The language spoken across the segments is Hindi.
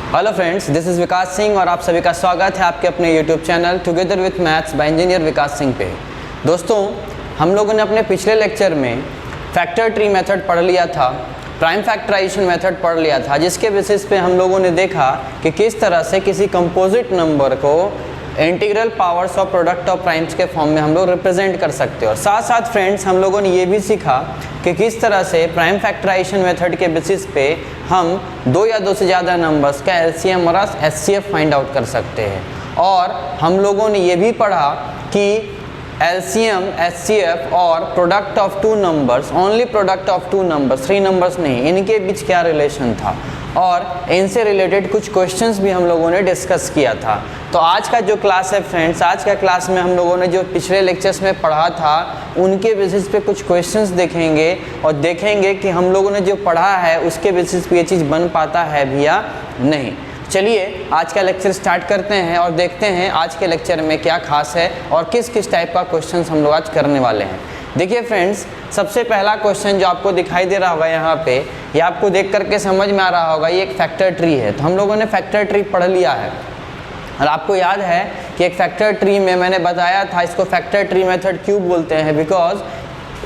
Hello friends, this is Vikas Singh और आप सभी का स्वागत है आपके अपने YouTube channel together with maths by engineer Vikas Singh पे। दोस्तों, हम लोगों ने अपने पिछले लेक्चर में फैक्टर ट्री मेथड पढ़ लिया था, प्राइम फैक्टराइजेशन मेथड पढ़ लिया था, जिसके बेसिस पे हम लोगों ने देखा कि किस तरह से किसी कंपोजिट नंबर को integral powers of product of primes के फॉर्म में हम लोग रिप्रेजेंट कर सकते हैं। और साथ साथ फ्रेंड्स हम लोगों ने ये भी सीखा कि किस तरह से प्राइम फैक्टराइजेशन मेथड के बेसिस पे हम दो या दो से ज़्यादा नंबर्स का एलसीएम और एचसीएफ फाइंड आउट कर सकते हैं। और हम लोगों ने ये भी पढ़ा कि एलसीएम, एचसीएफ और product of two numbers, only product of two numbers, three numbers नहीं, इनके बीच क्या रिलेशन था और इनसे रिलेटेड कुछ क्वेश्चंस भी हम लोगों ने डिस्कस किया था। तो आज का जो क्लास है फ्रेंड्स, आज का क्लास में हम लोगों ने जो पिछले लेक्चर्स में पढ़ा था उनके बेसिस पे कुछ क्वेश्चंस देखेंगे और देखेंगे कि हम लोगों ने जो पढ़ा है उसके बेसिस पे ये चीज़ बन पाता है भी या नहीं। चलिए आज का लेक्चर स्टार्ट करते हैं और देखते हैं आज के लेक्चर में क्या खास है और किस किस टाइप का क्वेश्चन हम लोग आज करने वाले हैं। देखिए फ्रेंड्स, सबसे पहला क्वेश्चन जो आपको दिखाई दे रहा होगा यहाँ पे, ये आपको देख करके समझ में आ रहा होगा, ये एक फैक्टर ट्री है। तो हम लोगों ने फैक्टर ट्री पढ़ लिया है और आपको याद है कि एक फैक्टर ट्री में मैंने बताया था इसको फैक्टर ट्री मेथड क्यों बोलते हैं, because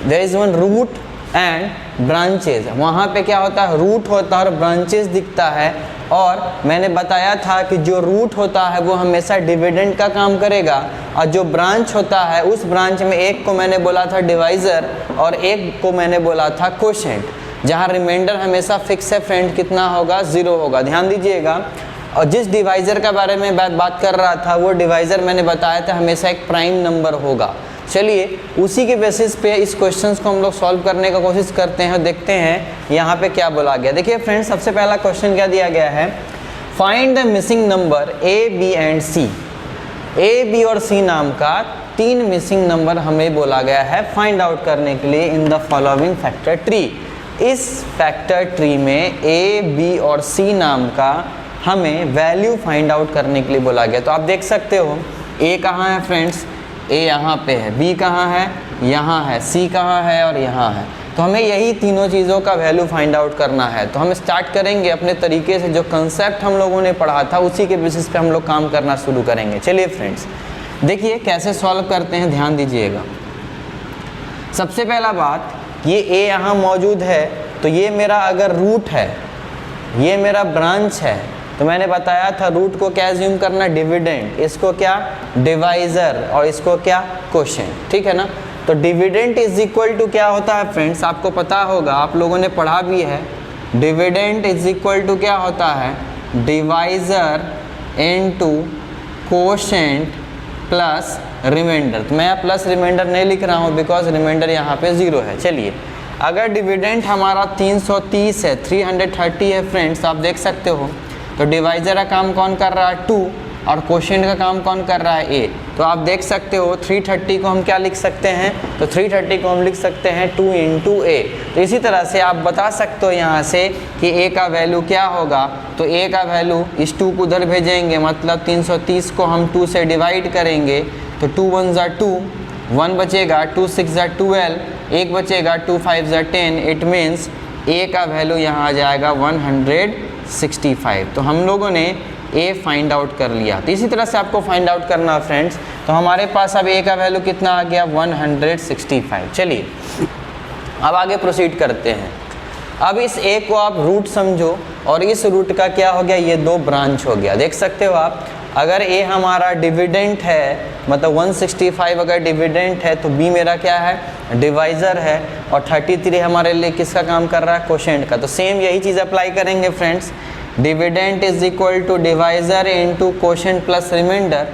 there is one root and branches. वहाँ पे क्या होता है, रूट होता है और ब्रांचेस दिखता है। और मैंने बताया था कि जो रूट होता है वो हमेशा डिविडेंड का काम करेगा और जो ब्रांच होता है उस ब्रांच में एक को मैंने बोला था डिवाइज़र और एक को मैंने बोला था कोशेंट, जहाँ रिमाइंडर हमेशा फिक्स है फ्रेंड, कितना होगा, 0 होगा। ध्यान दीजिएगा। और जिस डिवाइज़र के बारे में बात कर रहा था वो डिवाइज़र मैंने बताया था हमेशा एक प्राइम नंबर होगा। चलिए उसी के बेसिस पे इस क्वेश्चंस को हम लोग सॉल्व करने का कोशिश करते हैं और देखते हैं यहाँ पे क्या बोला गया। देखिए फ्रेंड्स, सबसे पहला क्वेश्चन क्या दिया गया है, find the missing number A, B and C. A, B और सी नाम का 3 मिसिंग नंबर हमें बोला गया है फाइंड आउट करने के लिए in the following factor tree. इस फैक्टर ट्री में ए, बी और सी नाम का हमें वैल्यू फाइंड आउट करने के लिए बोला गया। तो आप देख सकते हो ए कहाँ है फ्रेंड्स, ए यहाँ पे है, बी कहाँ है, यहाँ है, सी कहाँ है और यहाँ है। तो हमें यही तीनों चीज़ों का वैल्यू फाइंड आउट करना है। तो हम स्टार्ट करेंगे अपने तरीके से, जो कंसेप्ट हम लोगों ने पढ़ा था उसी के बेसिस पे हम लोग काम करना शुरू करेंगे। चलिए फ्रेंड्स, देखिए कैसे सॉल्व करते हैं, ध्यान दीजिएगा। सबसे पहला बात, ये ए यहाँ मौजूद है तो ये मेरा अगर रूट है, ये मेरा ब्रांच है, तो मैंने बताया था रूट को क्या एज्यूम करना, डिविडेंड, इसको क्या डिवाइज़र और इसको क्या कोशेंट, ठीक है ना। तो डिविडेंड इज इक्वल टू क्या होता है फ्रेंड्स, आपको पता होगा, आप लोगों ने पढ़ा भी है। डिविडेंड इज इक्वल टू क्या होता है, divisor into quotient plus remainder. तो मैं प्लस रिमाइंडर नहीं लिख रहा हूँ बिकॉज रिमाइंडर यहाँ पे 0 है। चलिए, अगर डिविडेंड हमारा 330 है, 330 है फ्रेंड्स, आप देख सकते हो, तो डिवाइज़र का काम कौन कर रहा है, 2, और कोशेंट का काम कौन कर रहा है, ए। तो आप देख सकते हो 330 को हम क्या लिख सकते हैं, तो 330 को हम लिख सकते हैं 2 इंटू ए। तो इसी तरह से आप बता सकते हो यहाँ से कि ए का वैल्यू क्या होगा। तो ए का वैल्यू इस 2 को उधर भेजेंगे, मतलब 330 को हम 2 से डिवाइड करेंगे तो 2 1 ज़ा 2, 1 बचेगा, 2 6 ज़ा 12, 1 बचेगा, 2 5 ज़ा 10। इट मीन्स ए का वैल्यू यहाँ आ जाएगा 165। तो हम लोगों ने ए फाइंड आउट कर लिया। तो इसी तरह से आपको फाइंड आउट करना है फ्रेंड्स। तो हमारे पास अब ए का वैल्यू कितना आ गया, 165। चलिए अब आगे प्रोसीड करते हैं। अब इस ए को आप रूट समझो और इस रूट का क्या हो गया, ये 2 ब्रांच हो गया। देख सकते हो आप, अगर ए हमारा डिविडेंट है, मतलब 165 अगर डिविडेंट है तो बी मेरा क्या है, डिवाइज़र है, और 33 हमारे लिए किसका काम कर रहा है, कोशेंट का। तो सेम यही चीज़ अप्लाई करेंगे friends. Dividend is equal to divisor into quotient plus remainder.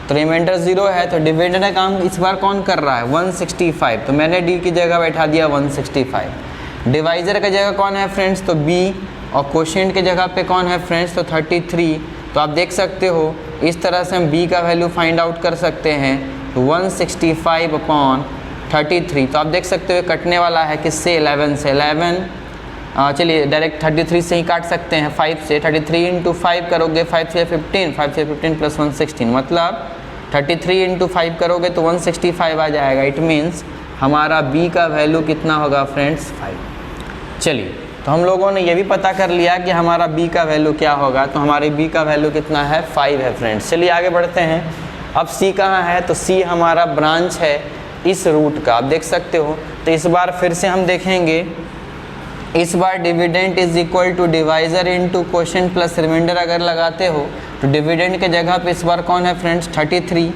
तो रिमाइंडर 0 है तो डिविडेंट का काम इस बार कौन कर रहा है, 165। तो मैंने डी की जगह बैठा दिया 165। डिवाइज़र की जगह कौन है फ्रेंड्स, तो बी, और कोशेंट की जगह पे कौन है फ्रेंड्स, तो 33। तो आप देख सकते हो इस तरह से हम b का वैल्यू फाइंड आउट कर सकते हैं। तो 165 अपॉन 33, तो आप देख सकते हो कटने वाला है किससे, 11 से। 11 चलिए डायरेक्ट 33 से ही काट सकते हैं, 5 से। 33 इंटू 5 करोगे, 5 से 15, 5 से 15 प्लस 116, मतलब 33 इंटू 5 करोगे तो 165 आ जाएगा। इट मीन्स हमारा b का वैल्यू कितना होगा फ्रेंड्स, 5। चलिए तो हम लोगों ने ये भी पता कर लिया कि हमारा b का वैल्यू क्या होगा, तो हमारे b का वैल्यू कितना है 5 है फ्रेंड्स। चलिए आगे बढ़ते हैं। अब c कहाँ है, तो c हमारा ब्रांच है इस रूट का, आप देख सकते हो। तो इस बार फिर से हम देखेंगे, इस बार dividend is equal to divisor into quotient plus remainder अगर लगाते हो तो डिविडेंड के जगह पे इस बार कौन है फ्रेंड्स 33,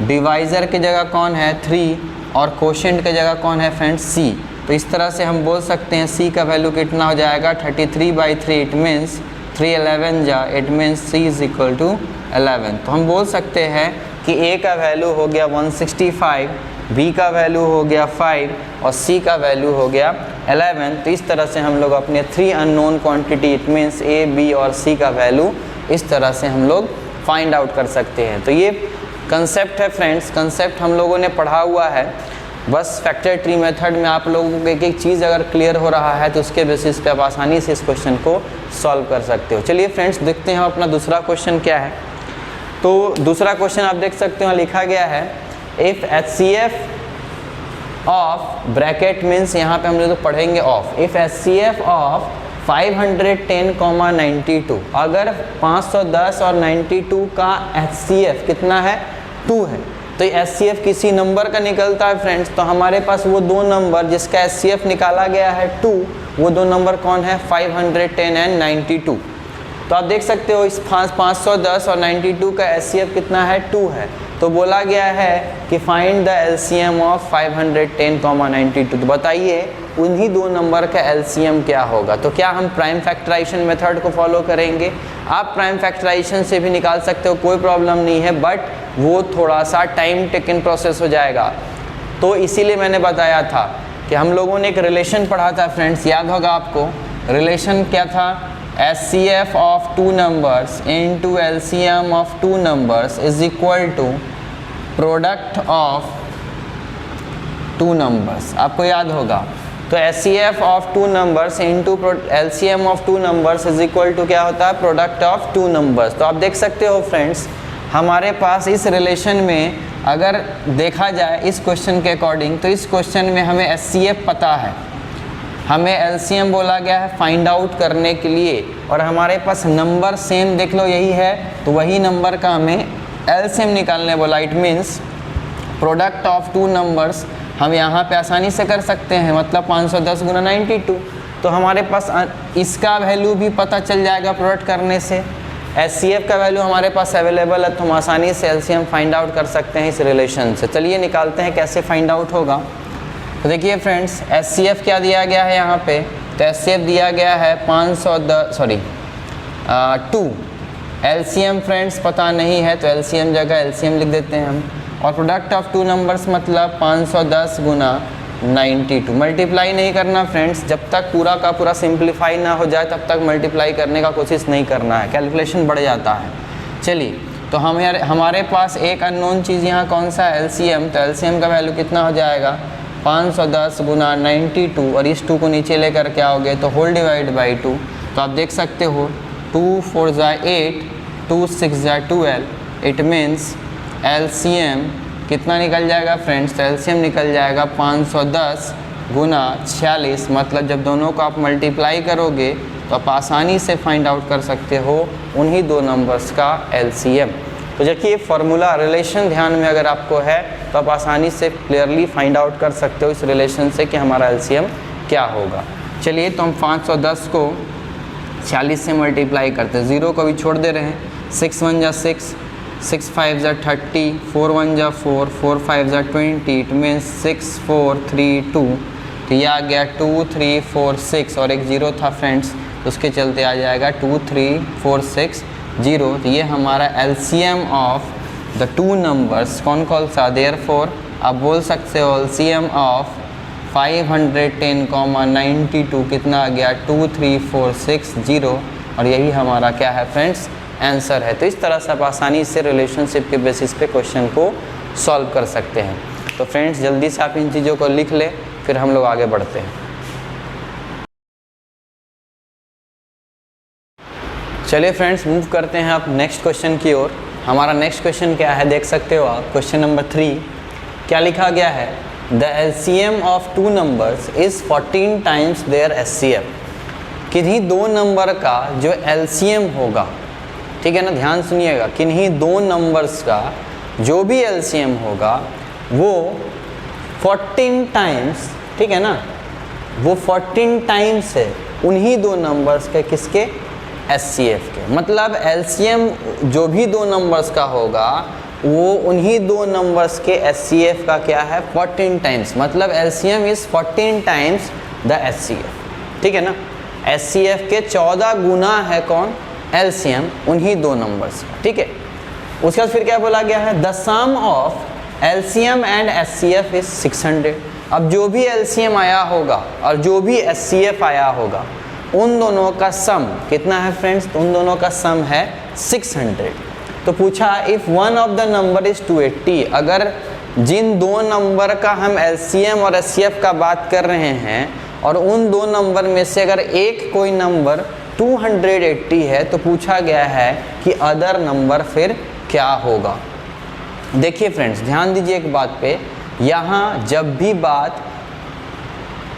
डिवाइजर की जगह कौन है 3 और क्वोशिएंट की जगह कौन है फ्रेंड्स c। तो इस तरह से हम बोल सकते हैं c का वैल्यू कितना हो जाएगा 33/3, इट मीन्स 3 11 जा, it means c is equal to 11। तो हम बोल सकते हैं कि a का वैल्यू हो गया 165, b का वैल्यू हो गया 5 और c का वैल्यू हो गया 11। तो इस तरह से हम लोग अपने 3 unknown quantity it means a, b और c का वैल्यू इस तरह से हम लोग फाइंड आउट कर सकते हैं। तो ये कंसेप्ट है फ्रेंड्स, कंसेप्ट हम लोगों ने पढ़ा हुआ है। बस फैक्टर ट्री मेथड में आप लोगों को एक एक चीज़ अगर क्लियर हो रहा है तो उसके बेसिस पे आप आसानी से इस क्वेश्चन को सॉल्व कर सकते हो। चलिए फ्रेंड्स देखते हैं अपना दूसरा क्वेश्चन क्या है। तो दूसरा क्वेश्चन आप देख सकते हो लिखा गया है, if HCF of bracket means यहाँ पे हम लोग पढ़ेंगे ऑफ, इफ़ HCF ऑफ 510,92, अगर 510 और 92 का HCF कितना है 2 है, तो ये HCF किसी नंबर का निकलता है फ्रेंड्स। तो हमारे पास वो दो नंबर जिसका HCF निकाला गया है 2, वो दो नंबर कौन है 510 एंड 92। तो आप देख सकते हो इस 510 और 92 का HCF कितना है 2 है। तो बोला गया है कि फाइंड द LCM ऑफ 510,92। तो बताइए उन्हीं दो नंबर का LCM क्या होगा। तो क्या हम प्राइम फैक्टराइजेशन मेथड को फॉलो करेंगे? आप प्राइम फैक्टराइजेशन से भी निकाल सकते हो, कोई प्रॉब्लम नहीं है, बट वो थोड़ा सा टाइम टेकन प्रोसेस हो जाएगा। तो इसीलिए मैंने बताया था कि हम लोगों ने एक रिलेशन पढ़ा था फ्रेंड्स, याद होगा आपको। रिलेशन क्या था? HCF of 2 numbers into LCM of 2 numbers is equal to product of 2 numbers. आपको याद होगा। तो HCF of 2 numbers into LCM of 2 numbers is equal to क्या होता है? Product of 2 numbers. तो आप देख सकते हो फ्रेंड्स, हमारे पास इस रिलेशन में अगर देखा जाए इस क्वेश्चन के अकॉर्डिंग, तो इस क्वेश्चन में हमें HCF पता है, हमें LCM बोला गया है फाइंड आउट करने के लिए, और हमारे पास नंबर सेम देख लो यही है, तो वही नंबर का हमें LCM निकालने बोला। It means product of 2 numbers हम यहाँ पे आसानी से कर सकते हैं, मतलब 510 गुना 92। तो हमारे पास इसका वैल्यू भी पता चल जाएगा प्रोडक्ट करने से। HCF का वैल्यू हमारे पास अवेलेबल है, तो हम आसानी से LCM फाइंड आउट कर सकते हैं इस रिलेशन से। चलिए निकालते हैं कैसे फाइंड आउट होगा। तो देखिए फ्रेंड्स, HCF क्या दिया गया है यहाँ पे? तो HCF दिया गया है 2। LCM फ्रेंड्स पता नहीं है, तो LCM जगह LCM लिख देते हैं हम। और प्रोडक्ट ऑफ 2 नंबर्स मतलब 510 गुना 92। मल्टीप्लाई नहीं करना फ्रेंड्स, जब तक पूरा का पूरा सिंप्लीफाई ना हो जाए तब तक मल्टीप्लाई करने का कोशिश नहीं करना है, कैलकुलेशन बढ़ जाता है। चलिए, तो हमारे पास एक अननोन चीज़ यहाँ कौन सा है? LCM। तो LCM का वैल्यू कितना हो जाएगा? 510 गुना 92, और इस 2 को नीचे लेकर क्या हो गया? तो होल डिवाइड बाई 2। तो आप देख सकते हो 2 4 जा 8, 2 6 जा 12। इट मीन्स LCM कितना निकल जाएगा फ्रेंड्स? तो LCM निकल जाएगा 510 गुना 46, मतलब जब दोनों को आप मल्टीप्लाई करोगे तो आप आसानी से फाइंड आउट कर सकते हो उन्हीं दो नंबर्स का LCM। तो देखिए फार्मूला रिलेशन ध्यान में अगर आपको है तो आप आसानी से क्लियरली फाइंड आउट कर सकते हो इस रिलेशन से कि हमारा LCM क्या होगा। चलिए, तो हम 510 को 46 से मल्टीप्लाई करते हैं, 0 को भी छोड़ दे रहे हैं। 6 1 जा 6, 6 5 जा 30, 4 1 जा 4, 4 5 जा 20। It means 6 4 3 2। तो ये आ गया 2 3 4 6, और एक 0 था फ्रेंड्स, उसके चलते आ जाएगा 2 3 4 6 0। तो ये हमारा LCM ऑफ द 2 नंबर्स कौन सा? देयरफॉर आप बोल सकते हो LCM ऑफ 510,92 कितना आ गया? 2 3 4 6 0, और यही हमारा क्या है फ्रेंड्स? आंसर है। तो इस तरह से आप आसानी से रिलेशनशिप के बेसिस पे क्वेश्चन को सॉल्व कर सकते हैं। तो फ्रेंड्स जल्दी से आप इन चीज़ों को लिख लें, फिर हम लोग आगे बढ़ते हैं। चलिए फ्रेंड्स मूव करते हैं आप नेक्स्ट क्वेश्चन की ओर। हमारा नेक्स्ट क्वेश्चन क्या है देख सकते हो आप, क्वेश्चन नंबर 3। क्या लिखा गया है? The LCM of 2 numbers is 14 times their HCF। किन्हीं दो नंबर का जो एलसीएम होगा, ठीक है ना, ध्यान सुनिएगा, किन्हीं दो नंबर्स का जो भी एलसीएम होगा वो 14 टाइम्स, ठीक है ना, वो 14 टाइम्स है उन्हीं दो नंबर्स के, किसके, एचसीएफ के। मतलब एलसीएम जो भी दो नंबर्स का होगा वो उन्हीं दो नंबर्स के एचसीएफ का क्या है, 14 टाइम्स। मतलब LCM is 14 times the HCF, ठीक है ना। एचसीएफ के 14 गुना है कौन, एलसीएम, उन्हीं दो नंबर्स का, ठीक है। उसके बाद फिर क्या बोला गया है, the sum of LCM and HCF is 600। अब जो भी एलसीएम आया होगा और जो भी एचसीएफ आया होगा उन दोनों का सम कितना है फ्रेंड्स, तो उन दोनों का सम है 600। तो पूछा if one of the number is 280, अगर जिन दो नंबर का हम एलसीएम और एचसीएफ का बात कर रहे हैं और उन दो नंबर में से अगर एक कोई नंबर 280 है तो पूछा गया है कि अदर नंबर फिर क्या होगा। देखिए फ्रेंड्स, ध्यान दीजिए एक बात पे, यहाँ जब भी बात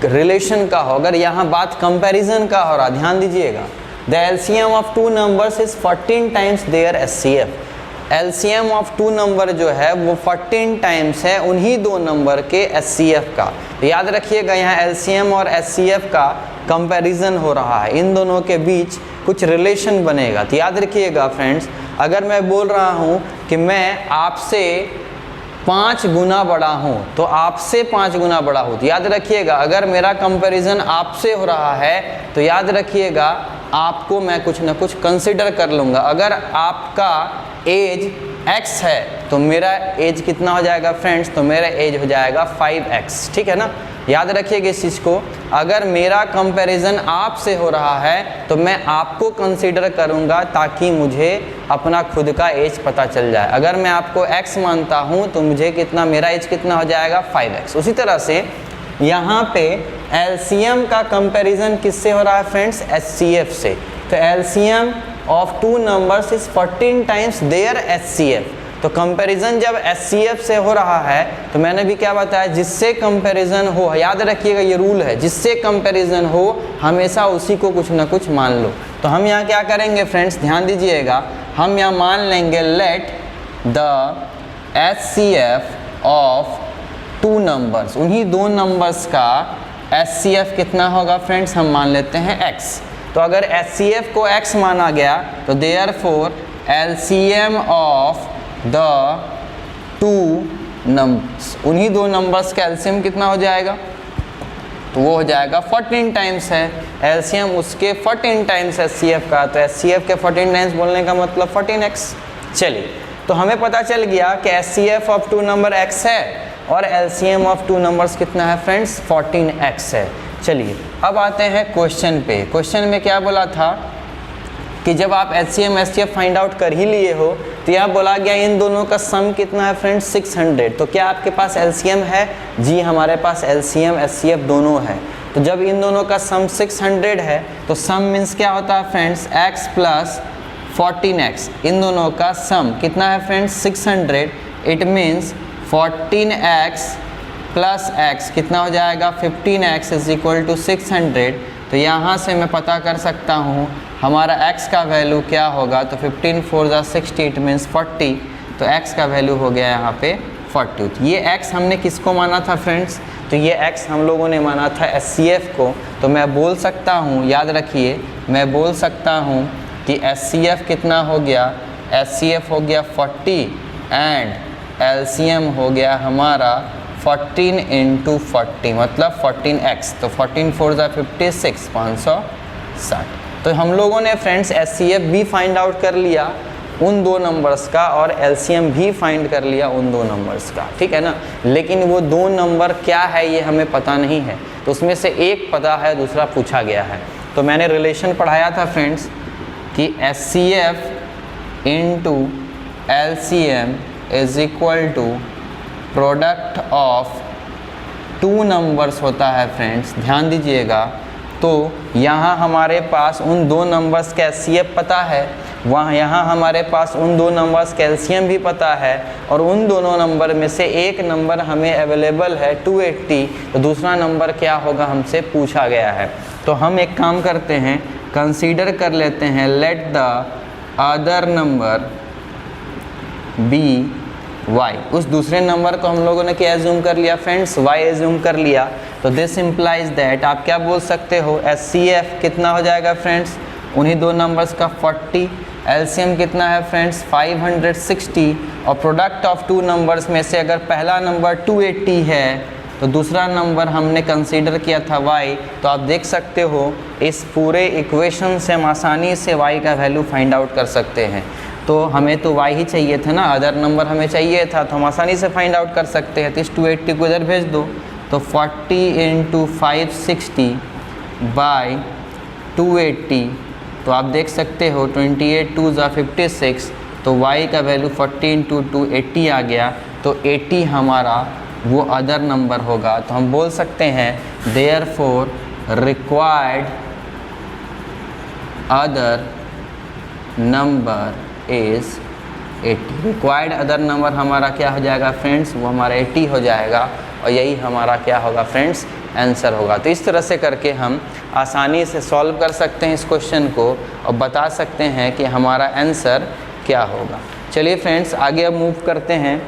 रिलेशन का हो, अगर यहाँ बात कंपैरिजन का हो रहा, ध्यान दीजिएगा, the LCM of two numbers is 14 times their HCF. LCM of two number जो है वो 14 टाइम्स है उन्हीं दो नंबर के एचसीएफ का। तो याद रखिएगा यहाँ एलसीएम और एचसीएफ का कंपैरिजन हो रहा है, इन दोनों के बीच कुछ रिलेशन बनेगा। तो याद रखिएगा फ्रेंड्स, अगर मैं बोल रहा हूँ कि मैं आपसे 5 गुना बड़ा हूँ तो आपसे 5 गुना बड़ा हूँ, तो याद रखिएगा अगर मेरा कंपैरिजन आपसे हो रहा है तो याद रखिएगा आपको मैं कुछ ना कुछ कंसिडर कर लूँगा। अगर आपका एज x है तो मेरा एज कितना हो जाएगा फ्रेंड्स, तो मेरा एज हो जाएगा 5x, ठीक है ना। याद रखिएगा इस चीज़ को, अगर मेरा कंपैरिजन आपसे हो रहा है तो मैं आपको कंसीडर करूंगा ताकि मुझे अपना खुद का एज पता चल जाए। अगर मैं आपको x मानता हूं तो मुझे कितना, मेरा एज कितना हो जाएगा 5x। उसी तरह से यहाँ पे एलसीएम का कंपैरिजन किससे हो रहा है फ्रेंड्स, एचसीएफ से। तो LCM of two numbers is 14 times their HCF. तो कंपैरिजन जब एचसीएफ से हो रहा है तो मैंने भी क्या बताया, जिससे कंपैरिजन हो, याद रखिएगा ये रूल है, जिससे कंपैरिजन हो हमेशा उसी को कुछ ना कुछ मान लो। तो हम यहाँ क्या करेंगे फ्रेंड्स, ध्यान दीजिएगा, हम यहाँ मान लेंगे let the HCF of two numbers, उन्हीं दो नंबर्स का एचसीएफ कितना होगा फ्रेंड्स, हम मान लेते हैं x। तो अगर एचसीएफ को x माना गया तो therefore LCM of the two numbers, उन्हीं दो नंबर्स का एलसीएम कितना हो जाएगा, तो वो हो जाएगा 14 टाइम्स है एलसीएम उसके 14 टाइम्स एचसीएफ का। तो एचसीएफ के 14 टाइम्स बोलने का मतलब 14x। चलिए, तो हमें पता चल गया कि HCF of two number x है और एलसीएम ऑफ टू नंबर्स कितना है फ्रेंड्स, 14x है। चलिए अब आते हैं क्वेश्चन पे। क्वेश्चन में क्या बोला था कि जब आप एचसीएम एचसीएफ फाइंड आउट कर ही लिए हो तो यहाँ बोला गया इन दोनों का सम कितना है फ्रेंड्स, 600। तो क्या आपके पास एलसीएम है, जी हमारे पास एलसीएम एचसीएफ दोनों है। तो जब इन दोनों का सम 600 है तो सम मीन्स क्या होता है फ्रेंड्स, x प्लस 14x, इन दोनों का सम कितना है friends 600। It means 14x plus x कितना हो जाएगा 15x इज इक्वल टू 600। तो यहाँ से मैं पता कर सकता हूँ हमारा x का वैल्यू क्या होगा, तो 15 4 ज़ा 60 इट मीन्स 40। तो x का वैल्यू हो गया यहाँ पे 40। तो ये x हमने किसको माना था फ्रेंड्स, तो ये x हम लोगों ने माना था एचसीएफ को। तो मैं बोल सकता हूँ, याद रखिए, मैं बोल सकता हूँ कि एचसीएफ कितना हो गया, एचसीएफ हो गया 40 एंड एलसीएम हो गया हमारा 14 इंटू 40 मतलब 14x। तो 14 4 ज़ा 56, 560। तो हम लोगों ने फ्रेंड्स एचसीएफ भी फाइंड आउट कर लिया उन दो नंबर्स का और एलसीएम भी फाइंड कर लिया उन दो नंबर्स का, ठीक है ना। लेकिन वो दो नंबर क्या है ये हमें पता नहीं है, तो उसमें से एक पता है, दूसरा पूछा गया है। तो मैंने रिलेशन पढ़ाया था फ्रेंड्स कि HCF into LCM is equal to product of two numbers होता है फ्रेंड्स, ध्यान दीजिएगा। तो यहाँ हमारे पास उन दो नंबर्स का एचसीएफ पता है, वहाँ यहाँ हमारे पास उन दो नंबर्स का एलसीएम भी पता है, और उन दोनों नंबर में से एक नंबर हमें अवेलेबल है 280, तो दूसरा नंबर क्या होगा हमसे पूछा गया है। तो हम एक काम करते हैं, कंसीडर कर लेते हैं let the other number be y। उस दूसरे नंबर को हम लोगों ने क्या एज्यूम कर लिया फ्रेंड्स, y एज्यूम कर लिया। तो दिस इम्प्लाइज दैट आप क्या बोल सकते हो, HCF कितना हो जाएगा फ्रेंड्स, उन्हीं दो नंबर्स का 40, LCM कितना है फ्रेंड्स 560, और प्रोडक्ट ऑफ टू नंबर्स में से अगर पहला नंबर 280 है तो दूसरा नंबर हमने कंसीडर किया था y। तो आप देख सकते हो इस पूरे इक्वेशन से हम आसानी से y का वैल्यू फाइंड आउट कर सकते हैं। तो हमें तो y ही चाहिए था ना, अदर नंबर हमें चाहिए था, तो हम आसानी से फाइंड आउट कर सकते हैं। तो इस 280 को इधर भेज दो, तो 40 × 560 बाई 280, तो आप देख सकते हो 28 2 ज़ा 56, तो y का वैल्यू 40 × 2 80 आ गया। तो 80 हमारा वो अदर नंबर होगा। तो हम बोल सकते हैं therefore required other number is 80। Required other number हमारा क्या हो जाएगा फ्रेंड्स, वो हमारा 80 हो जाएगा, और यही हमारा क्या होगा फ्रेंड्स, आंसर होगा। तो इस तरह से करके हम आसानी से सॉल्व कर सकते हैं इस क्वेश्चन को और बता सकते हैं कि हमारा आंसर क्या होगा। चलिए फ्रेंड्स आगे अब मूव करते हैं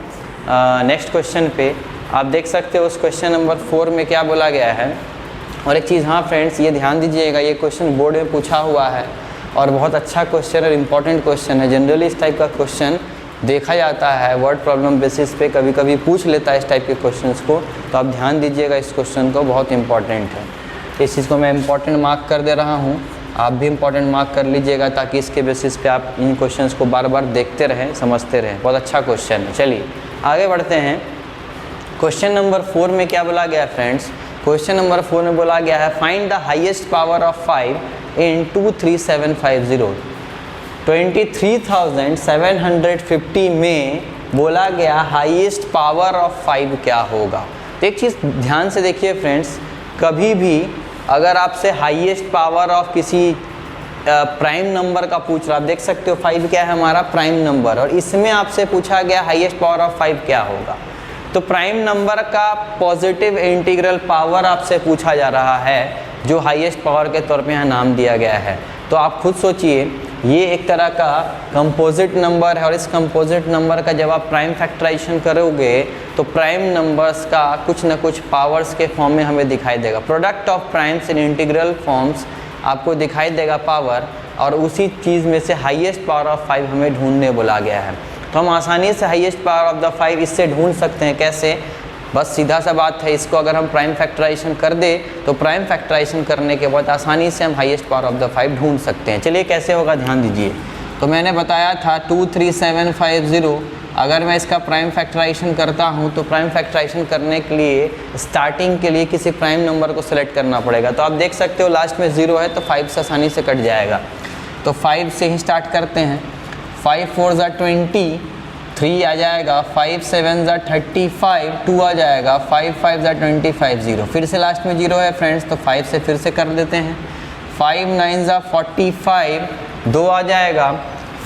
नेक्स्ट क्वेश्चन पे। आप देख सकते हो उस क्वेश्चन नंबर 4 में क्या बोला गया है। और एक चीज़, हाँ फ्रेंड्स ये ध्यान दीजिएगा, ये क्वेश्चन बोर्ड में पूछा हुआ है और बहुत अच्छा क्वेश्चन और इम्पॉर्टेंट क्वेश्चन है। जनरली इस टाइप का क्वेश्चन देखा जाता है वर्ड प्रॉब्लम बेसिस पे, कभी कभी पूछ लेता है इस टाइप के क्वेश्चंस को। तो आप ध्यान दीजिएगा इस क्वेश्चन को, बहुत इंपॉर्टेंट है। तो इस चीज़ को मैं इंपॉर्टेंट मार्क कर दे रहा हूँ, आप भी इंपॉर्टेंट मार्क कर लीजिएगा ताकि इसके बेसिस पे आप इन क्वेश्चंस को बार बार देखते रहें, समझते रहें। बहुत अच्छा क्वेश्चन है। चलिए आगे बढ़ते हैं। क्वेश्चन नंबर 4 में क्या बोला गया है फ्रेंड्स, क्वेश्चन नंबर 4 में बोला गया है find the highest power of 5 इन 23750। 23,750 में बोला गया हाईएस्ट पावर ऑफ 5 क्या होगा। तो एक चीज़ ध्यान से देखिए फ्रेंड्स, कभी भी अगर आपसे हाईएस्ट पावर ऑफ किसी प्राइम नंबर का पूछ रहा, आप देख सकते हो 5 क्या है हमारा प्राइम नंबर, और इसमें आपसे पूछा गया हाईएस्ट पावर ऑफ 5 क्या होगा। तो प्राइम नंबर का पॉजिटिव इंटीग्रल पावर आपसे पूछा जा रहा है, जो हाईएस्ट पावर के तौर पे यहाँ नाम दिया गया है। तो आप खुद सोचिए, ये एक तरह का कंपोजिट नंबर है, और इस कंपोजिट नंबर का जब आप प्राइम फैक्टराइजेशन करोगे तो प्राइम नंबर्स का कुछ न कुछ पावर्स के फॉर्म में हमें दिखाई देगा। Product of primes in integral forms आपको दिखाई देगा पावर, और उसी चीज़ में से हाईएस्ट पावर ऑफ 5 हमें ढूंढने बोला गया है। तो हम आसानी से हाईएस्ट पावर ऑफ द 5 इससे ढूंढ सकते हैं। कैसे, बस सीधा सा बात है, इसको अगर हम प्राइम फैक्टराइजेशन कर दे तो प्राइम फैक्टराइजेशन करने के बाद आसानी से हम हाईएस्ट पावर ऑफ द 5 ढूंढ सकते हैं। चलिए कैसे होगा ध्यान दीजिए। तो मैंने बताया था 23750, अगर मैं इसका प्राइम फैक्टराइजेशन करता हूं तो प्राइम फैक्टराइजेशन करने के लिए स्टार्टिंग के लिए किसी प्राइम नंबर को सेलेक्ट करना पड़ेगा। तो आप देख सकते हो लास्ट में 0 है तो 5 से आसानी से कट जाएगा। तो 5 से ही स्टार्ट करते हैं। 5 4 ज़ा 20, 3 आ जाएगा, 5 7 ज़ा 35, 2 आ जाएगा, 5 5 ज़ा 25, 0 फिर से लास्ट में 0 है फ्रेंड्स, तो 5 से फिर से कर देते हैं। 5 9 ज़ा 45, 2 आ जाएगा,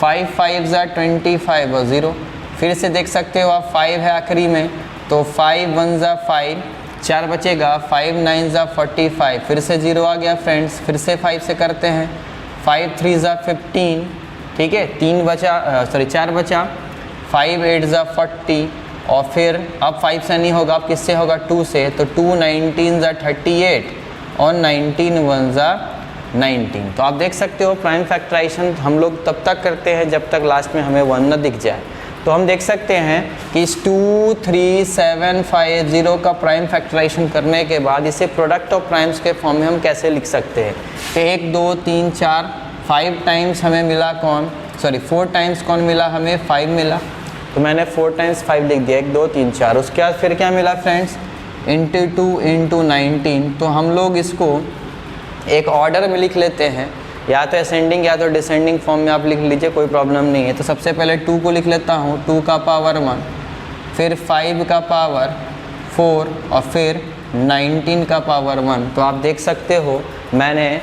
5 5 ज़ा 25 और 0 फिर से देख सकते हो आप 5 है आखिरी में, तो 5 1 ज़ा 5, 4 बचेगा, 5 9 ज़ा 45, फिर से 0 आ गया फ्रेंड्स, फिर से 5 से करते हैं। 5 3 ज़ा 15, ठीक है, 4 बचा, 5 8 ज़ा 40, और फिर अब 5 से नहीं होगा, अब किससे होगा 2 से, तो 2 19 ज़ा 38 और 19 1 ज़ा 19। तो आप देख सकते हो प्राइम फैक्टराइजेशन हम लोग तब तक करते हैं जब तक लास्ट में हमें 1 न दिख जाए। तो हम देख सकते हैं कि इस 23750 का प्राइम फैक्टराइजेशन करने के बाद इसे प्रोडक्ट ऑफ प्राइम्स के फॉर्म में हम कैसे लिख सकते हैं। तो 1 2 3 4 5 टाइम्स हमें मिला 4 टाइम्स कौन मिला हमें 5 मिला, तो मैंने 4 टाइम्स 5 लिख दिया, 1 2 3 4। उसके बाद फिर क्या मिला फ्रेंड्स, इंटू 2 इंटू 19। तो हम लोग इसको एक ऑर्डर में लिख लेते हैं, या तो असेंडिंग या तो डिसेंडिंग फॉर्म में आप लिख लीजिए, कोई प्रॉब्लम नहीं है। तो सबसे पहले 2 को लिख लेता हूँ, 2 का पावर 1, फिर 5 का पावर 4 और फिर 19 का पावर 1। तो आप देख सकते हो मैंने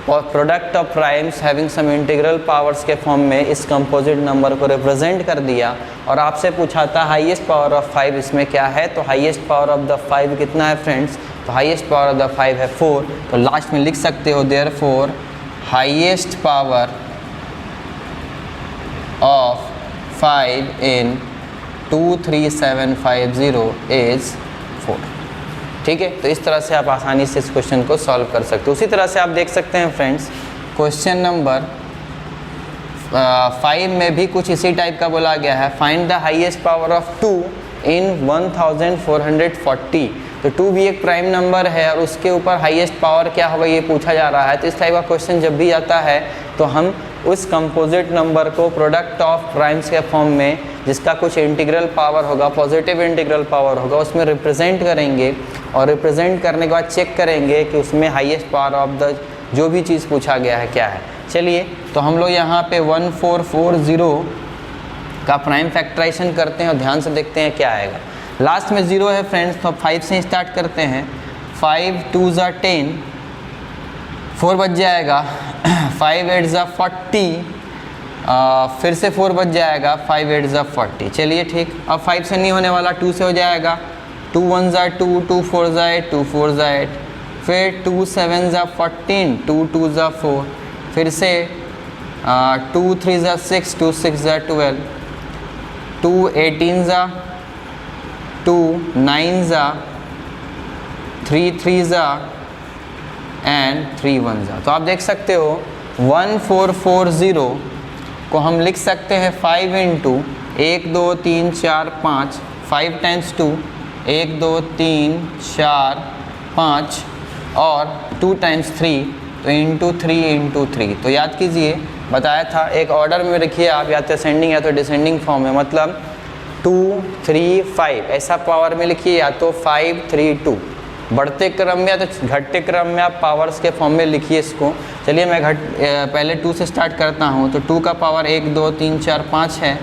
product of primes having some integral powers के फॉर्म में इस कंपोजिट नंबर को रिप्रेजेंट कर दिया, और आपसे पूछा था हाईएस्ट पावर ऑफ 5 इसमें क्या है। तो हाईएस्ट पावर ऑफ द 5 कितना है फ्रेंड्स, तो हाईएस्ट पावर ऑफ द 5 है 4, तो लास्ट में लिख सकते हो therefore highest power of 5 in 23750 is 4। ठीक है, तो इस तरह से आप आसानी से इस क्वेश्चन को सॉल्व कर सकते हो। उसी तरह से आप देख सकते हैं फ्रेंड्स, क्वेश्चन नंबर 5 में भी कुछ इसी टाइप का बोला गया है, find the highest power of 2 इन 1440। तो 2 भी एक प्राइम नंबर है और उसके ऊपर हाईएस्ट पावर क्या होगा ये पूछा जा रहा है। तो इस टाइप का क्वेश्चन जब भी आता है तो हम उस कंपोजिट नंबर को प्रोडक्ट ऑफ प्राइम्स के फॉर्म में, जिसका कुछ इंटीग्रल पावर होगा, पॉजिटिव इंटीग्रल पावर होगा, उसमें रिप्रेजेंट करेंगे और रिप्रेजेंट करने के बाद चेक करेंगे कि उसमें हाईएस्ट पावर ऑफ द जो भी चीज़ पूछा गया है क्या है। चलिए, तो हम लोग यहाँ पे 1440 का प्राइम फैक्टराइजेशन करते हैं और ध्यान से देखते हैं क्या आएगा। लास्ट में 0 है फ्रेंड्स, तो 5 से स्टार्ट करते हैं। 5 2 ज़ा 10, 4 बच जाएगा। 5 8 ज़ा 40, फिर से 4 बच जाएगा। 5 8 ज़ा 40। चलिए ठीक, अब 5 से नहीं होने वाला, 2 से हो जाएगा। 2 1 ज़ा 2, 2 4 ज़ा 8, 2 4 ज़ा 8, फिर 2 7 ज़ा 14, 2 2 ज़ा 4, फिर से 2 3 ज़ा 6, 2 6 ज़ा 12, 2 18 ज़ा 2, 9 ज़ा 3 3 ज़ा एंड 3 1 ज़ा। तो आप देख सकते हो 1440 को हम लिख सकते हैं 5 इंटू 1 2 3 4 5, 5 टाइम्स 2, 1 2 3 4 5 और 2 टाइम्स 3, तो इंटू 3 इंटू 3। तो याद कीजिए, बताया था एक ऑर्डर में रखिए आप, या तो असेंडिंग या तो डिसेंडिंग फॉर्म में, मतलब 2 3 5 ऐसा पावर में लिखिए, या तो 5 3 2। बढ़ते क्रम में या तो घटते क्रम में आप पावर्स के फॉर्म में लिखिए इसको। चलिए मैं पहले 2 से स्टार्ट करता हूँ। तो 2 का पावर 1 2 3 4 5 है,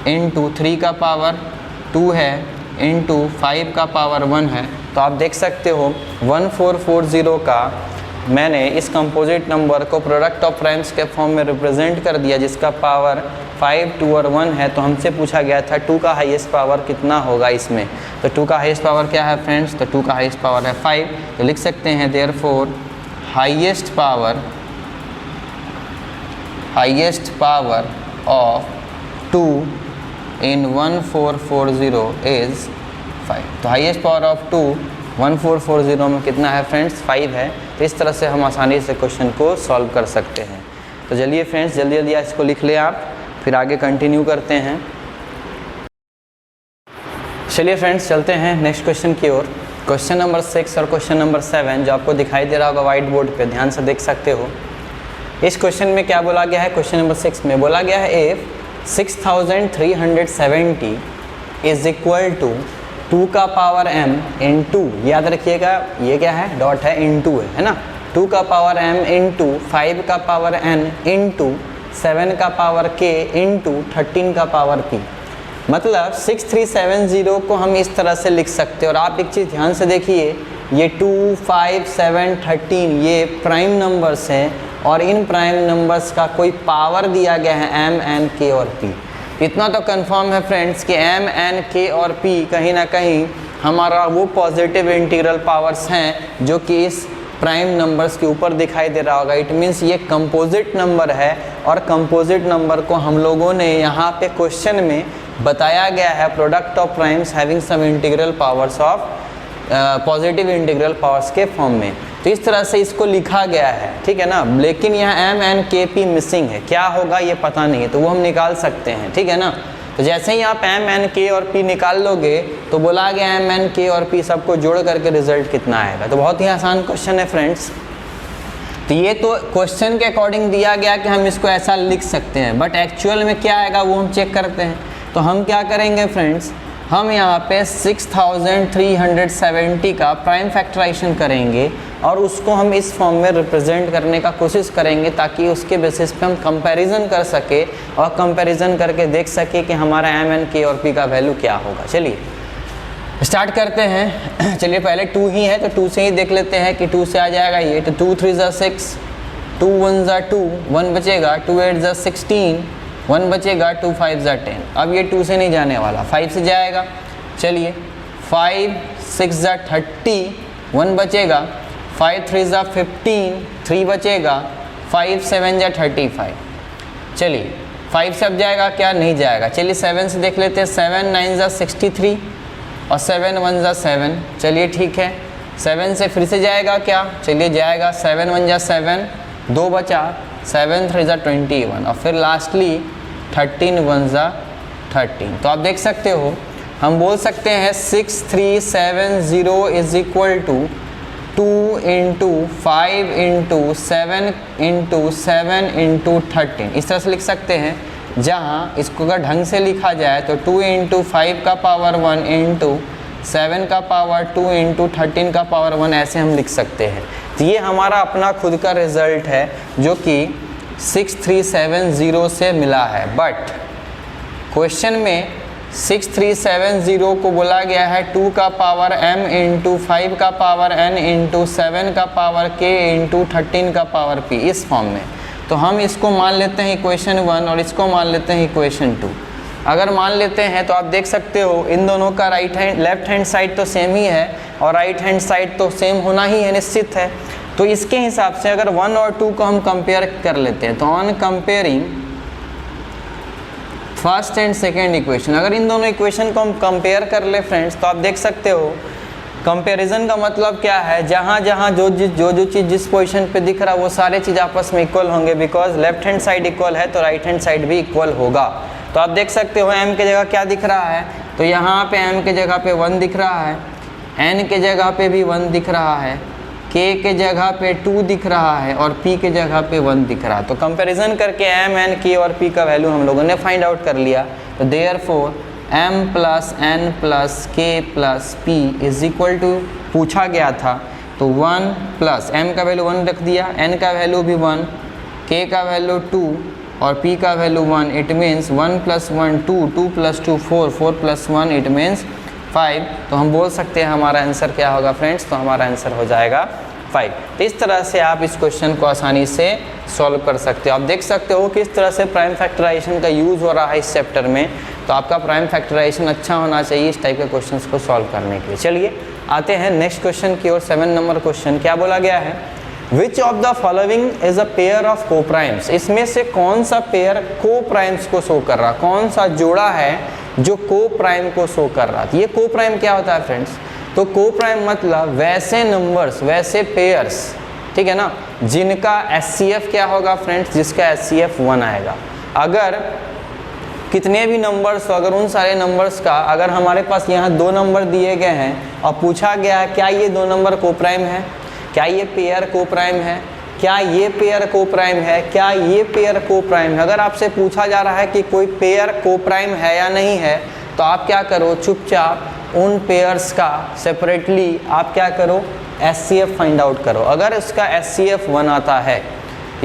इंटू 3 का पावर 2 है, इंटू 5 का पावर 1 है। तो आप देख सकते हो 1440 का मैंने इस कंपोजिट नंबर को प्रोडक्ट ऑफ प्राइम्स के फॉर्म में रिप्रेजेंट कर दिया, जिसका पावर 5 2 और 1 है। तो हमसे पूछा गया था 2 का हाईएस्ट पावर कितना होगा इसमें। तो 2 का हाईएस्ट पावर क्या है फ्रेंड्स? तो 2 का हाईएस्ट पावर है 5। तो लिख सकते हैं therefore highest power of 2 in 1440 is 5। तो हाईएस्ट पावर ऑफ 2 1440 में कितना है फ्रेंड्स? 5 है। तो इस तरह से हम आसानी से क्वेश्चन को सॉल्व कर सकते हैं। तो चलिए फ्रेंड्स, जल्दी जल्दी इसको लिख लें आप, फिर आगे कंटिन्यू करते हैं। चलिए फ्रेंड्स, चलते हैं नेक्स्ट क्वेश्चन की ओर। क्वेश्चन नंबर 6 और क्वेश्चन नंबर 7 जो आपको दिखाई दे रहा होगा वाइट बोर्ड पे, ध्यान से देख सकते हो। इस क्वेश्चन में क्या बोला गया है? क्वेश्चन नंबर 6 में बोला गया है इफ 6370 इज इक्वल टू 2 का पावर m इंटू, याद रखिएगा ये क्या है? डॉट है, इंटू है ना। 2 का पावर m इंटू 5 का पावर n इंटू 7 का पावर k इंटू 13 का पावर p। मतलब 6370 को हम इस तरह से लिख सकते हैं। और आप एक चीज़ ध्यान से देखिए, ये 2 5 7 13 ये प्राइम नंबर्स हैं और इन प्राइम नंबर्स का कोई पावर दिया गया है m n k और p। इतना तो कंफर्म है फ्रेंड्स कि m n k और p कहीं ना कहीं हमारा वो पॉजिटिव इंटीग्रल पावर्स हैं जो कि इस प्राइम नंबर्स के ऊपर दिखाई दे रहा होगा। इट मीन्स ये कंपोजिट नंबर है और कंपोजिट नंबर को हम लोगों ने यहाँ पे क्वेश्चन में बताया गया है product of primes having some integral powers of positive integral powers के फॉर्म में। तो इस तरह से इसको लिखा गया है, ठीक है ना। लेकिन यहाँ m n k p missing है, क्या होगा ये पता नहीं है, तो वो हम निकाल सकते हैं, ठीक है ना। तो जैसे ही आप m n k और p निकाल लोगे तो बोला गया m n k और p सबको जोड़ करके रिजल्ट कितना आएगा। तो बहुत ही आसान क्वेश्चन है फ्रेंड्स। तो ये तो क्वेश्चन के अकॉर्डिंग दिया गया कि हम इसको ऐसा लिख सकते हैं, बट एक्चुअल में क्या आएगा वो हम चेक करते हैं। तो हम क्या करेंगे फ्रेंड्स, हम यहाँ पे 6370 का प्राइम फैक्टराइजेशन करेंगे और उसको हम इस फॉर्म में रिप्रेजेंट करने का कोशिश करेंगे ताकि उसके बेसिस पे हम कंपैरिजन कर सके और कंपैरिजन करके देख सके कि हमारा m n k और p का वैल्यू क्या होगा। चलिए स्टार्ट करते हैं। चलिए पहले 2 ही है तो 2 से ही देख लेते हैं कि 2 से आ जाएगा ये। तो 2 3 ज़ा 6, 2 1 ज़ा 2, 1 बचेगा, 2 8 ज़ा 16, 1 बचेगा, 2 5 ज़ा 10। अब ये 2 से नहीं जाने वाला, 5 से जाएगा। चलिए 5 6 ज़ा 30, 1 बचेगा, 5 3 ज़ा 15, 3 बचेगा, 5 7 जा 35। चलिए 5 से अब जाएगा क्या, नहीं जाएगा। चलिए 7 से देख लेते हैं, 7 9 ज़ा 63 और 7 1 ज़ा 7। चलिए ठीक है, 7 से फिर से जाएगा क्या, चलिए जाएगा, 7 1 ज़ा 7, 2 बचा, 7 3 ज़ा 21 और फिर लास्टली 13 1 ज़ा 13। तो आप देख सकते हो, हम बोल सकते हैं 6370 is equal to 2 into 5 into 7 into 7 into 13। इस तरह से लिख सकते हैं, जहाँ इसको अगर ढंग से लिखा जाए तो 2 इंटू 5 का पावर 1 इंटू 7 का पावर 2 इंटू 13 का पावर 1, ऐसे हम लिख सकते हैं। तो ये हमारा अपना खुद का रिजल्ट है जो कि 6370 से मिला है। बट क्वेश्चन में 6370 को बोला गया है 2 का पावर m इंटू 5 का पावर n इंटू 7 का पावर k इंटू 13 का पावर p, इस फॉर्म में। तो हम इसको मान लेते हैं इक्वेशन 1 और इसको मान लेते हैं इक्वेशन 2। अगर मान लेते हैं तो आप देख सकते हो इन दोनों का लेफ्ट हैंड साइड तो सेम ही है और राइट हैंड साइड तो सेम होना ही है, निश्चित है। तो इसके हिसाब से अगर 1 और 2 को हम कंपेयर कर लेते हैं, तो on comparing first and second equation, अगर इन दोनों इक्वेशन को हम कंपेयर कर ले फ्रेंड्स, तो आप देख सकते हो कंपैरिजन का मतलब क्या है, जहाँ जहाँ जो चीज़ जिस पोजीशन पे दिख रहा है वो सारे चीज़ आपस में इक्वल होंगे। Because left hand side equal है तो राइट हैंड साइड भी इक्वल होगा। तो आप देख सकते हो m के जगह क्या दिख रहा है, तो यहाँ पे m के जगह पे 1 दिख रहा है, n के जगह पे भी 1 दिख रहा है, k के जगह पे 2 दिख रहा है और p के जगह पे 1 दिख रहा है। तो कंपैरिजन करके m, n, k और p का वैल्यू हम लोगों ने फाइंड आउट कर लिया। तो therefore m plus n plus k plus p is equal to, पूछा गया था तो 1 प्लस m का वैल्यू 1 रख दिया, n का वैल्यू भी 1, k का वैल्यू 2 और p का value 1। It means 1 plus 1 2, 2 plus 2 4, 4 plus 1 it means 5। तो हम बोल सकते हैं हमारा आंसर क्या होगा फ्रेंड्स, तो हमारा आंसर हो जाएगा 5। तो इस तरह से आप इस क्वेश्चन को आसानी से सॉल्व कर सकते हो। आप देख सकते हो किस तरह से प्राइम फैक्टराइजेशन का यूज़ हो रहा है इस चैप्टर में। तो आपका प्राइम फैक्टराइजेशन अच्छा होना चाहिए इस टाइप के क्वेश्चंस को सॉल्व करने के लिए। चलिए आते हैं नेक्स्ट क्वेश्चन की ओर। 7 नंबर क्वेश्चन क्या बोला गया है, which of the following is a pair of को प्राइम्स। इसमें से कौन सा पेयर को प्राइम्स को शो कर रहा, कौन सा जोड़ा है जो को प्राइम को शो कर रहा। ये को प्राइम क्या होता है फ्रेंड्स, तो को प्राइम मतलब वैसे नंबर्स, वैसे पेयर्स, ठीक है ना, जिनका SCF क्या होगा फ्रेंड्स, जिसका SCF 1 आएगा। अगर कितने भी नंबर्स हो, अगर उन सारे नंबर्स का अगर हमारे पास यहाँ 2 नंबर दिए गए हैं और पूछा गया है क्या ये 2 नंबर को प्राइम है, क्या ये पेयर को प्राइम है, क्या ये पेयर को प्राइम है, क्या ये पेयर को प्राइम है। अगर आपसे पूछा जा रहा है कि कोई पेयर को प्राइम है या नहीं है, तो आप क्या करो, चुपचाप उन पेयर्स का सेपरेटली आप क्या करो, SCF फाइंड आउट करो। अगर इसका SCF 1 आता है,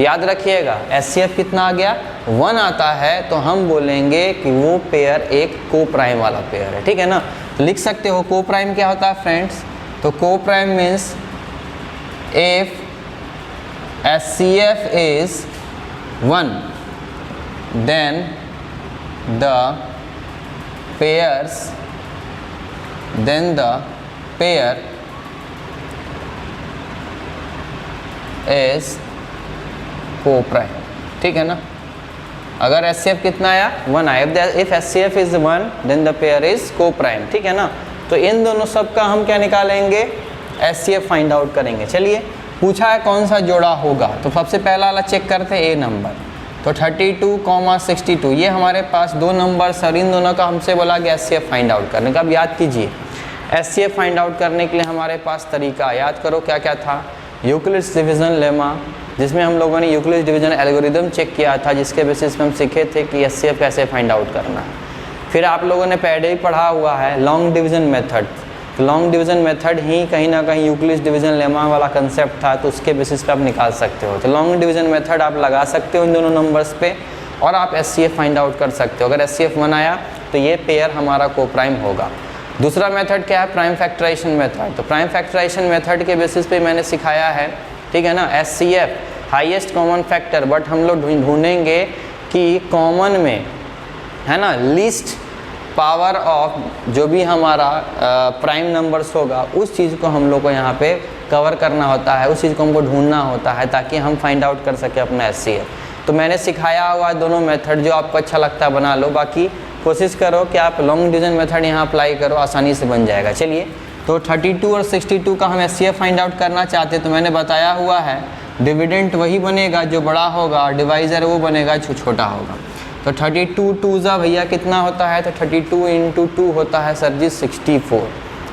याद रखिएगा SCF कितना आ गया, 1 आता है, तो हम बोलेंगे कि वो पेयर एक को प्राइम वाला पेयर है, ठीक है ना। तो लिख सकते हो को प्राइम क्या होता है फ्रेंड्स, तो को prime means if SCF is 1 then the pair is co-prime, ठीक है ना। अगर SCF कितना आया, 1 आया। if SCF is 1 then the pair is co-prime, ठीक है ना। तो इन दोनों सब का हम क्या निकालेंगे, SCF फाइंड आउट करेंगे। चलिए पूछा है कौन सा जोड़ा होगा, तो सबसे पहला वाला चेक करते हैं A नंबर। तो 32, 62 ये हमारे पास 2 नंबर्स और इन दोनों का हमसे बोला गया SCF फाइंड आउट करने का। अब याद कीजिए SCF फाइंड आउट करने के लिए हमारे पास तरीका याद करो क्या क्या था, यूक्लिड्स डिवीज़न लेमा, जिसमें हम लोगों ने यूक्लिड्स डिवीज़न एल्गोरिदम चेक किया था, जिसके बेसिस पे हम सीखे थे कि SCF कैसे फाइंड आउट करना है। फिर आप लोगों ने पहले ही पढ़ा हुआ है लॉन्ग डिवीज़न मेथड। तो लॉन्ग डिवीज़न मेथड ही कहीं ना कहीं यूक्लिड्स डिवीज़न लेमा वाला कंसेप्ट था, तो उसके बेसिस पे आप निकाल सकते हो। तो लॉन्ग डिवीज़न मेथड आप लगा सकते हो इन दोनों नंबर्स पे और आप SCF फाइंड आउट कर सकते हो। अगर SCF 1 आया तो ये पेयर हमारा को प्राइम होगा। दूसरा मेथड क्या है, प्राइम फैक्टराइजेशन मेथड। तो प्राइम फैक्टराइजेशन मेथड के बेसिस पे मैंने सिखाया है, ठीक है ना, SCF highest common factor, but हम लोग ढूंढेंगे कि कॉमन में है ना लीस्ट पावर ऑफ जो भी हमारा प्राइम नंबर्स होगा उस चीज़ को हम लोग को यहाँ पे कवर करना होता है, उस चीज़ को हमको ढूंढना होता है ताकि हम फाइंड आउट कर सकें अपना SCF। तो मैंने सिखाया हुआ दोनों मेथड, जो आपको अच्छा लगता है बना लो, बाकी कोशिश करो कि आप लॉन्ग डिवीजन मेथड यहाँ अप्लाई करो, आसानी से बन जाएगा। चलिए, तो 32 और 62 का हम SCF फाइंड आउट करना चाहते हैं, तो मैंने बताया हुआ है डिविडेंट वही बनेगा जो बड़ा होगा, डिवाइज़र वो बनेगा जो छोटा होगा। तो 32 2 जा भैया कितना होता है, तो 32 × 2 होता है सर जी 64,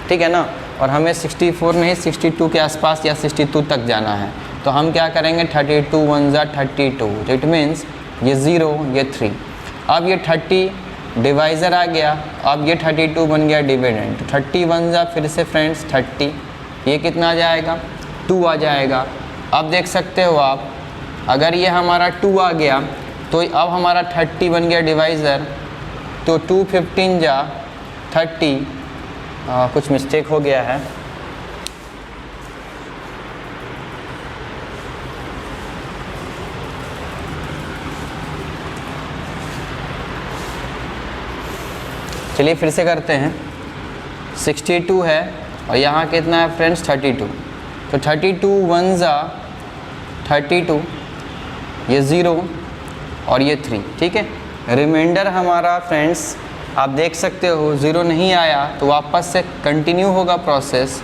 ठीक है ना। और हमें 64 नहीं 62 के आसपास या 62 तक जाना है, तो हम क्या करेंगे 32 1 जा 32, तो इट मीन्स ये 0 ये 3। अब ये 30 डिवाइज़र आ गया, अब ये 32 बन गया डिविडेंट। 30 1 जा फिर से फ्रेंड्स 30, ये कितना आ जाएगा 2 आ जाएगा। अब देख सकते हो आप, अगर ये हमारा 2 आ गया तो अब हमारा 30 बन गया डिवाइज़र, तो 2 15 जा 30, कुछ मिस्टेक हो गया है, चलिए फिर से करते हैं। 62 है और यहाँ कितना है फ्रेंड्स 32, तो 32 1 जा 32, ये 0 और ये 3, ठीक है। रिमाइंडर हमारा फ्रेंड्स आप देख सकते हो 0 नहीं आया तो वापस से कंटिन्यू होगा प्रोसेस,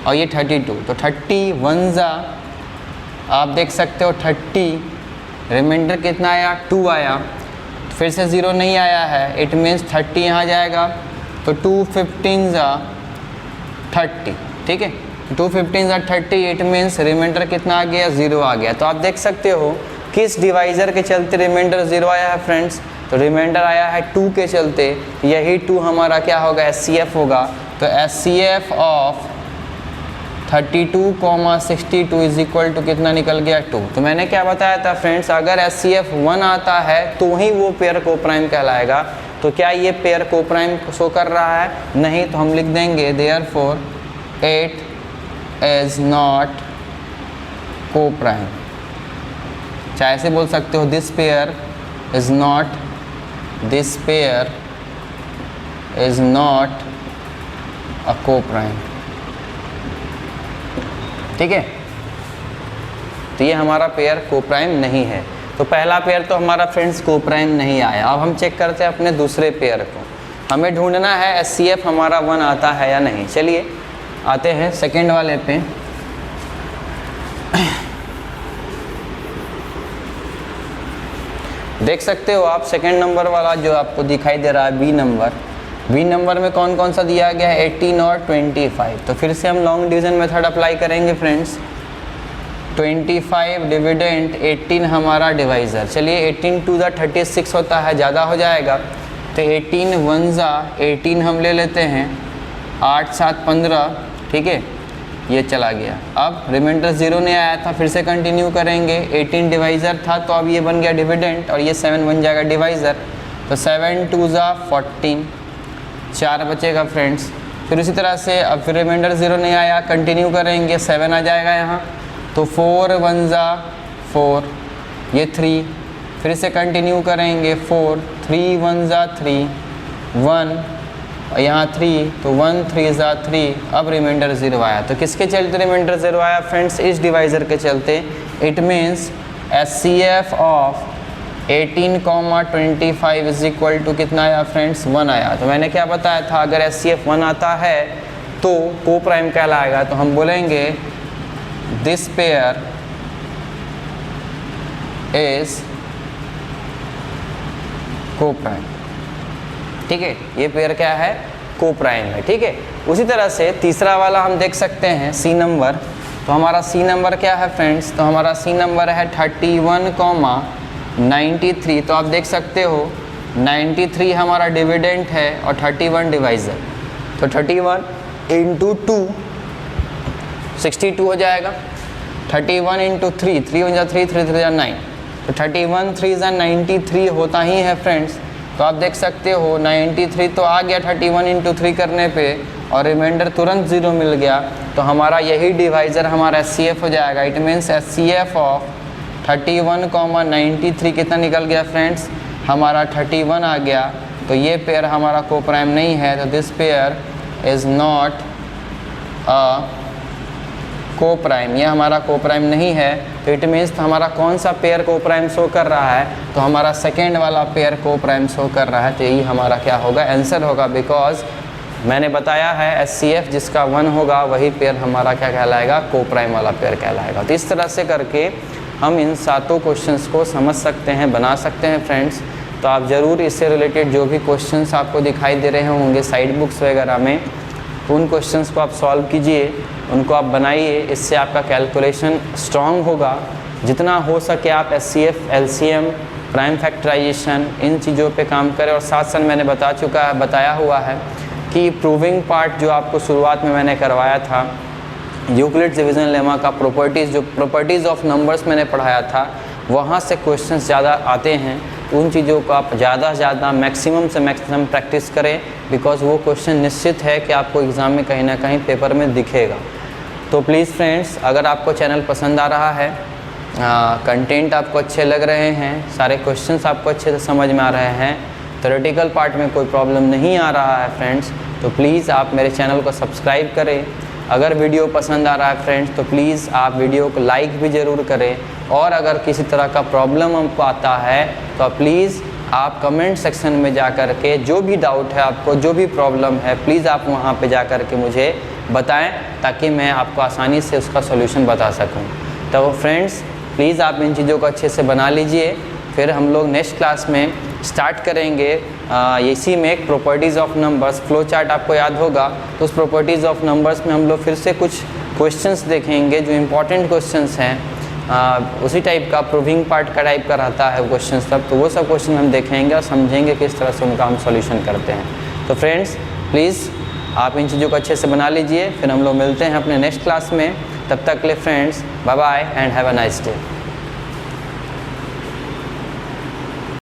और ये 32, तो 30 1 जा आप देख सकते हो 30, रिमाइंडर कितना आया 2 आया, फिर से 0 नहीं आया है, इट मीन्स 30 यहाँ जाएगा, तो 2 15 जा 30, ठीक है। 2 15 जा 30, इट मीन्स रिमाइंडर कितना आ गया 0 आ गया। तो आप देख सकते हो किस डिवाइज़र के चलते रिमाइंडर 0 आया है फ्रेंड्स, तो रिमाइंडर आया है 2 के चलते, यही 2 हमारा क्या होगा SCF होगा। तो SCF of 32, 62 is equal to कितना निकल गया 2। तो मैंने क्या बताया था फ्रेंड्स, अगर SCF 1 आता है तो ही वो पेयर कोप्राइम कहलाएगा। तो क्या ये पेयर कोप्राइम शो कर रहा है? नहीं, तो हम लिख देंगे देयरफॉर 8 इज नॉट कोप्राइम। चाहे ऐसे बोल सकते हो this pair is not a coprime, ठीक है। तो ये हमारा पेयर कोप्राइम नहीं है। तो पहला पेयर तो हमारा फ्रेंड्स कोप्राइम नहीं आया। अब हम चेक करते हैं अपने दूसरे पेयर को, हमें ढूंढना है SCF हमारा 1 आता है या नहीं। चलिए आते हैं सेकेंड वाले पे। देख सकते हो आप सेकेंड नंबर वाला जो आपको दिखाई दे रहा है बी नंबर में कौन कौन सा दिया गया है 18 और 25। तो फिर से हम लॉन्ग डिवीजन मेथड अप्लाई करेंगे फ्रेंड्स। 25 डिविडेंट 18 हमारा डिवाइज़र। चलिए 18 2 जा 36 होता है, ज़्यादा हो जाएगा, तो 18 1 जा 18 हम ले लेते हैं, 8 7 15, ठीक है, ये चला गया। अब रिमाइंडर 0 नहीं आया था, फिर से कंटिन्यू करेंगे। 18 डिवाइज़र था तो अब ये बन गया डिविडेंट और ये 7 बन जाएगा डिवाइज़र। तो 7 2 जा 14, 4 बचेगा फ्रेंड्स। फिर उसी तरह से अब फिर रिमाइंडर 0 नहीं आया, कंटिन्यू करेंगे, 7 आ जाएगा यहाँ, तो 4 1 जा 4, ये 3, फिर से कंटिन्यू करेंगे 4 3 1 जा 3 1, और यहाँ 3, तो 1 3 जा 3। अब रिमाइंडर 0 आया, तो किसके चलते रिमाइंडर 0 आया फ्रेंड्स? इस डिवाइज़र के चलते। It means SCF of 18, 25 is equal to कितना आया फ्रेंड्स? 1 आया। तो मैंने क्या बताया था, अगर SCF 1 आता है तो कोप्राइम कहलाएगा। तो हम बोलेंगे दिस पेयर इज कोप्राइम, ठीक है। ये पेयर क्या है? कोप्राइम है, ठीक है। उसी तरह से तीसरा वाला हम देख सकते हैं C नंबर। तो हमारा C नंबर क्या है फ्रेंड्स? तो हमारा C नंबर है 31, 93। तो आप देख सकते हो 93 हमारा डिविडेंट है और 31 डिवाइज़र। तो 31 × 2 62 हो जाएगा। 31 × 3, 3 1 जा 3, 3 3 जा 9, तो 31 3 जा 93 होता ही है फ्रेंड्स। तो आप देख सकते हो 93 तो आ गया 31 × 3 करने पे, और रिमाइंडर तुरंत 0 मिल गया। तो हमारा यही डिवाइज़र हमारा SCF हो जाएगा। इट मीन्स SCF ऑफ 31, 93 कितना निकल गया फ्रेंड्स? हमारा 31 आ गया। तो ये पेयर हमारा कोप्राइम नहीं है, तो this pair is not a coprime, ये हमारा कोप्राइम नहीं है। तो इट मीन्स हमारा कौन सा पेयर कोप्राइम शो कर रहा है, तो हमारा सेकेंड वाला पेयर कोप्राइम शो कर रहा है। तो यही हमारा क्या होगा, आंसर होगा, बिकॉज मैंने बताया है HCF जिसका 1 होगा वही पेयर हमारा क्या कहलाएगा, कोप्राइम वाला पेयर कहलाएगा। तो इस तरह से करके हम इन सातों क्वेश्चंस को समझ सकते हैं, बना सकते हैं फ्रेंड्स। तो आप ज़रूर इससे रिलेटेड जो भी क्वेश्चंस आपको दिखाई दे रहे होंगे साइड बुक्स वगैरह में, उन क्वेश्चंस को आप सॉल्व कीजिए, उनको आप बनाइए, इससे आपका कैलकुलेशन स्ट्रांग होगा। जितना हो सके आप HCF, LCM, प्राइम फैक्टराइजेशन, इन चीज़ों पे काम करें। और साथ साथ मैंने बताया हुआ है कि प्रूविंग पार्ट जो आपको शुरुआत में मैंने करवाया था, यूक्लिड्स डिवीजन लेमा का प्रॉपर्टीज़ ऑफ नंबर्स मैंने पढ़ाया था, वहाँ से क्वेश्चंस ज़्यादा आते हैं। उन चीज़ों को आप ज़्यादा से ज़्यादा मैक्सिमम से मैक्सिमम प्रैक्टिस करें, बिकॉज वो क्वेश्चन निश्चित है कि आपको एग्ज़ाम में कहीं ना कहीं पेपर में दिखेगा। तो प्लीज़ फ्रेंड्स, अगर आपको चैनल पसंद आ रहा है, कंटेंट आपको अच्छे लग रहे हैं, सारे क्वेश्चंस आपको अच्छे से समझ में आ रहे हैं, थ्योरेटिकल पार्ट में कोई प्रॉब्लम नहीं आ रहा है फ्रेंड्स, तो प्लीज़ आप मेरे चैनल को सब्सक्राइब करें। अगर वीडियो पसंद आ रहा है फ्रेंड्स, तो प्लीज़ आप वीडियो को लाइक भी ज़रूर करें। और अगर किसी तरह का प्रॉब्लम हमको आता है तो प्लीज़ आप कमेंट सेक्शन में जा कर के जो भी डाउट है आपको, जो भी प्रॉब्लम है, प्लीज़ आप वहाँ पे जा कर के मुझे बताएं, ताकि मैं आपको आसानी से उसका सॉल्यूशन बता सकूं। तो फ्रेंड्स, प्लीज़ आप इन चीज़ों को अच्छे से बना लीजिए। फिर हम लोग नेक्स्ट क्लास में स्टार्ट करेंगे इसी में एक properties of numbers flow chart आपको याद होगा, तो उस प्रॉपर्टीज़ ऑफ नंबर्स में हम लोग फिर से कुछ क्वेश्चंस देखेंगे जो इम्पोर्टेंट क्वेश्चंस हैं। उसी टाइप का प्रूविंग पार्ट का टाइप का रहता है क्वेश्चन सब, तो वो सब क्वेश्चन हम देखेंगे और समझेंगे किस तरह से उनका हम सॉल्यूशन करते हैं। तो फ्रेंड्स, प्लीज़ आप इन चीज़ों को अच्छे से बना लीजिए। फिर हम लोग मिलते हैं अपने नेक्स्ट क्लास में। तब तक के लिए friends, bye bye and have a nice day.